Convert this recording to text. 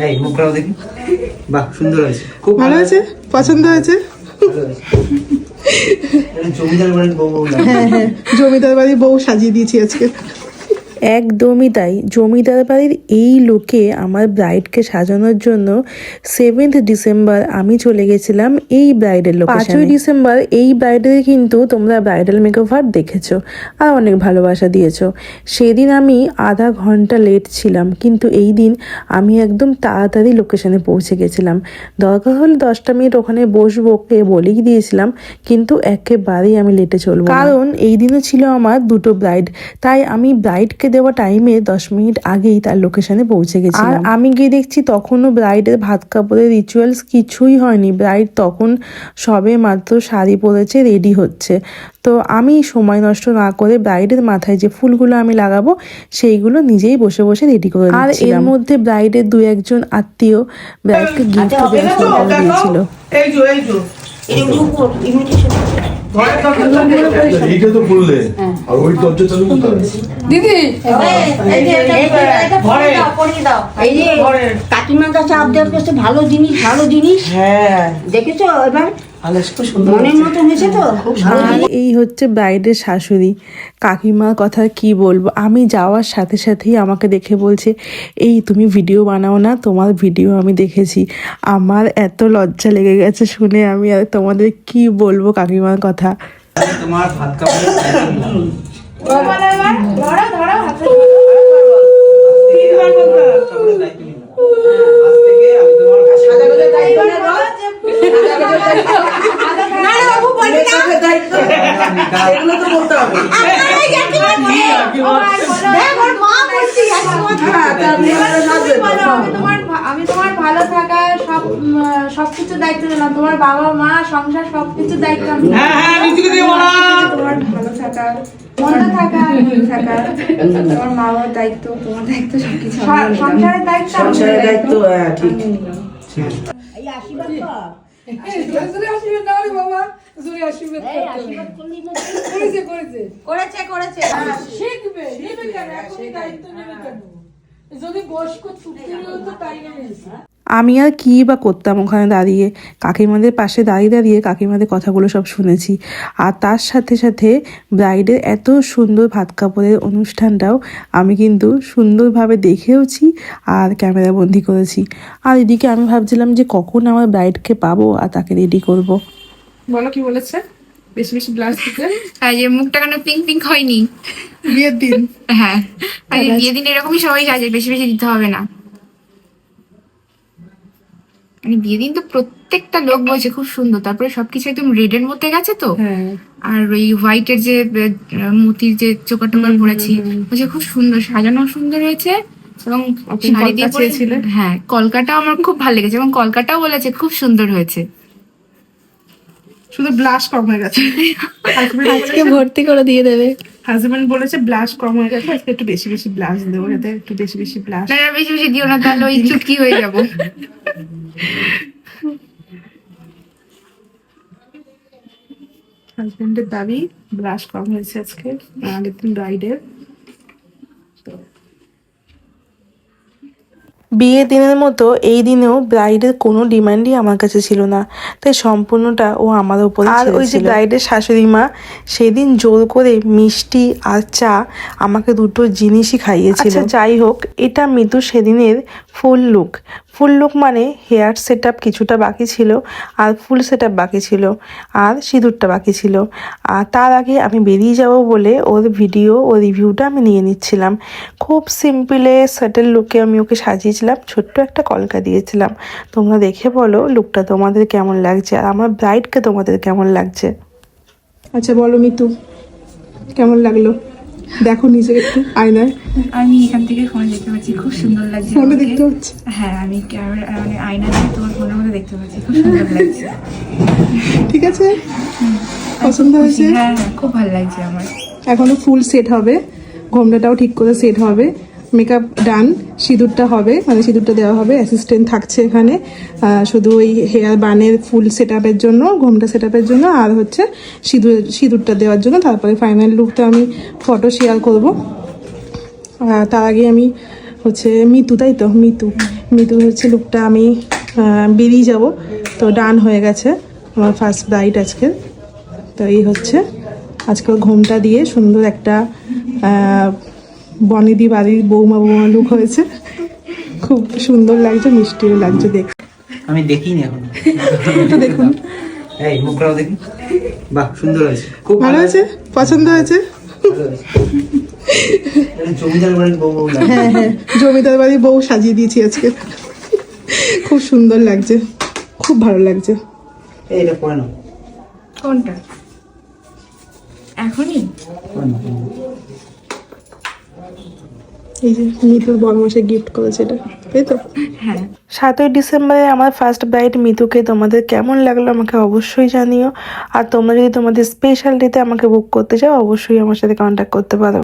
এই মুখটাও দেখি, বাহ সুন্দর হয়েছে, খুব ভালো হয়েছে, পছন্দ হয়েছে। জমিদার বাড়ির বউ লাগে। হ্যাঁ হ্যাঁ, জমিদার বাড়ির বউ সাজিয়ে দিয়েছি আজকে। একদমই তাই। জমিদার বাড়ির এই লুকে আমার ব্রাইডকে সাজানোর জন্য 7th ডিসেম্বর আমি চলে গেছিলাম এই ব্রাইডের লোকেশনে। 5ই ডিসেম্বর এই ব্রাইডের কিন্তু তোমরা ব্রাইডাল মেকওভার দেখেছো আর অনেক ভালোবাসা দিয়েছো। সেদিন আমি আধা ঘন্টা লেট ছিলাম, কিন্তু এই দিন আমি একদম তাড়াতাড়ি লোকেশনে পৌঁছে গেছিলাম। দরকার হলে 10টা মিনিট ওখানে বসবো কে বলেই দিয়েছিলাম, কিন্তু একেবারেই আমি লেটে চলবো, কারণ এই দিনে ছিল আমার দুটো ব্রাইড। তাই আমি ব্রাইডকে দেওয়া টাইমে 10 মিনিট আগেই তার লোকেশনে পৌঁছে গেছি। আর আমি গিয়ে দেখছি তখনও ব্রাইডের ভাত কাপড়ের রিচুয়ালস কিছুই হয়নি। ব্রাইড তখন সবে মাত্র শাড়ি পরেছে, রেডি হচ্ছে। তো আমি সময় নষ্ট না করে ব্রাইডের মাথায় যে ফুলগুলো আমি লাগাবো সেইগুলো নিজেই বসে বসে রেডি করে দিচ্ছিলাম। আর এর মধ্যে ব্রাইডের 2-1 আত্মীয় ব্রাইডকে গিফট দেওয়া শুরু করে দিয়েছিল। এইটা তো বললে আর ওই দরজা চালু করতে হবে দিদি। কাকিমার কাছে আবদার করছে ভালো জিনিস, ভালো জিনিস। হ্যাঁ দেখেছো, এবার মনের মতো হয়েছে তো। আর এই হচ্ছে ব্রাইডের শাশুড়ি। কাকিমার কথা কি বলবো, আমি যাওয়ার সাথে সাথেই আমাকে দেখে বলছে, এই তুমি ভিডিও বানাও না, তোমার ভিডিও আমি দেখেছি। আমার এত লজ্জা লেগে গেছে শুনে, আমি আর তোমাদের কি বলবো কাকিমার কথা। তোমার ভাত কাপড় আমি তোমার ভালো থাকা সবকিছু দায়িত্ব দিলাম, তোমার বাবা মা সংসার সবকিছু দায়িত্ব। তোমার ভালো থাকা, মনে থাকা, তোমার মা বাবার দায়িত্ব, তোমার দায়িত্ব, সবকিছু সংসারের দায়িত্ব, সংসারের দায়িত্ব। আমি আর কি বা করতাম ওখানে দাঁড়িয়ে, কাকিমাদের পাশে দাঁড়িয়ে দাঁড়িয়ে কাকিমাদের কথাগুলো সব শুনেছি। আর তার সাথে সাথে ব্রাইডের এত সুন্দর ভাত কাপড়ের অনুষ্ঠানটাও আমি কিন্তু সুন্দরভাবে দেখেওছি আর ক্যামেরা বন্দি করেছি। আর এদিকে আমি ভাবছিলাম যে কখন আমার ব্রাইডকে পাবো আর তাকে রেডি করব। বলো কি বলেছে? বেশি বেশি ব্লাশ দিতে। যে মুখটা কেন পিঙ্ক পিঙ্ক হয়নি বিয়ের দিন? হ্যাঁ, বিয়ের দিন এরকমই সবাই সাজে, বেশি বেশি দিতে হবে না। মানে বিয়ের দিন তো প্রত্যেকটা লোক বলছে খুব সুন্দর, তারপরে সবকিছু একদম রেডের মধ্যে গেছে তো। আর ওই হোয়াইটের যে মতির যে চোখা টোকা পরেছি, বলছে খুব সুন্দর সাজানো, সুন্দর হয়েছে। এবং শাড়ি দিয়ে পরেছিল। হ্যাঁ, কলকাতাও আমার খুব ভালো লেগেছে, এবং কলকাতাও বলেছে খুব সুন্দর হয়েছে। শুধু ব্লাশ কম হয়ে গেছে, আজকে ভর্তি করে দিয়ে দেবে। হাজবেন্ড বলেছে ব্লাশ কম হয়ে গেছে, আজকে একটু বেশি বেশি ব্লাশ দেবো, যাতে একটু বেশি বেশি ব্লাশ। না বেশি বেশি দিও না, তাহলে ওই চুটকি হয়ে যাবো। হাজবেন্ডের দাবি ব্লাশ কম হয়েছে আজকে, আগের দিন ব্রাইডের। বিয়ের দিনের মতো এই দিনেও ব্রাইডের কোনো ডিমান্ডই আমার কাছে ছিল না, তাই সম্পূর্ণটা ও আমার উপরে। আর ওই যে ব্রাইডের শাশুড়ি মা সেদিন জোর করে মিষ্টি আর চা আমাকে দুটো জিনিসই খাইয়েছিল। আচ্ছা যাই হোক, এটা মিতু সেদিনের ফুল লুক। ফুল লুক মানে হেয়ার সেট আপ কিছুটা বাকি ছিল, আর ফুল সেট আপ বাকি ছিল, আর সিঁদুরটা বাকি ছিল। আর তার আগে আমি বেরিয়ে যাব বলে ওর ভিডিও ও রিভিউটা আমি নিয়ে নিচ্ছিলাম। খুব সিম্পলে সেটেল লুকে আমি ওকে সাজিয়েছিলাম, ছোট্ট একটা কলকা দিয়েছিলাম। তোমরা দেখে বলো লুকটা তোমাদের কেমন লাগছে, আর আমার ব্রাইডকে তোমাদের কেমন লাগছে। আচ্ছা বলো মিতু, কেমন লাগলো? দেখো নিজেকে একটু আয়নায়। আমি এখান থেকে ফোনে দেখতে পাচ্ছি, খুব সুন্দর লাগছে। ফোনে দেখতে হচ্ছে? হ্যাঁ, আমি মানে আয়না দিয়ে তোমার ফোনের মধ্যে দেখতে পাচ্ছি, খুব সুন্দর লাগছে। ঠিক আছে, পছন্দ হয়েছে? হ্যাঁ, খুব ভালো লাগছে আমার। এখনো ফুল সেট হবে, ঘোমটাটাও ঠিক করে সেট হবে, মেকআপ ডান, সিঁদুরটা হবে, মানে সিঁদুরটা দেওয়া হবে, অ্যাসিস্ট্যান্ট থাকছে এখানে শুধু ওই হেয়ার বানের ফুল সেট আপের জন্য, ঘোমটা সেট আপের জন্য, আর হচ্ছে সিঁদুরটা দেওয়ার জন্য। তারপরে ফাইনাল লুকটা আমি ফটো শেয়ার করবো। তার আগে আমি হচ্ছে মিতু, তাই তো মিতু মৃদু হচ্ছে লুকটা আমি বেরিয়ে যাব, তো ডান হয়ে গেছে আমার ফার্স্ট ব্রাইড আজকের। তো এই হচ্ছে আজকাল ঘোমটা দিয়ে সুন্দর একটা বনেদি বাড়ির বৌমা লুক হয়েছে, খুব সুন্দর লাগছে, মিষ্টিও লাগছে দেখতে। আমি দেখিনি এখন। একটু দেখুন, এই মুখটাও দেখি। বাহ সুন্দর হয়েছে, খুব ভালো হয়েছে, পছন্দ হয়েছে। ভালো হয়েছে। জমিদার বাড়ির বউ লাগে। হ্যাঁ হ্যাঁ, জমিদার বাড়ির বউ সাজিয়ে দিয়েছি আজকে, খুব সুন্দর লাগছে, খুব ভালো লাগছে। এইটা পরে নাও, কোনটা এখনই? পরে নাও। এই যে মিতুর বড়মাসে গিফট করেছে এটা, তাই তো? হ্যাঁ। 7ই ডিসেম্বরে আমার ফার্স্ট ব্রাইড মিতুকে তোমাদের কেমন লাগলো আমাকে অবশ্যই জানিও। আর তোমরা যদি তোমাদের স্পেশাল ডেতে আমাকে বুক করতে চাও অবশ্যই আমার সাথে কন্ট্যাক্ট করতে পারো।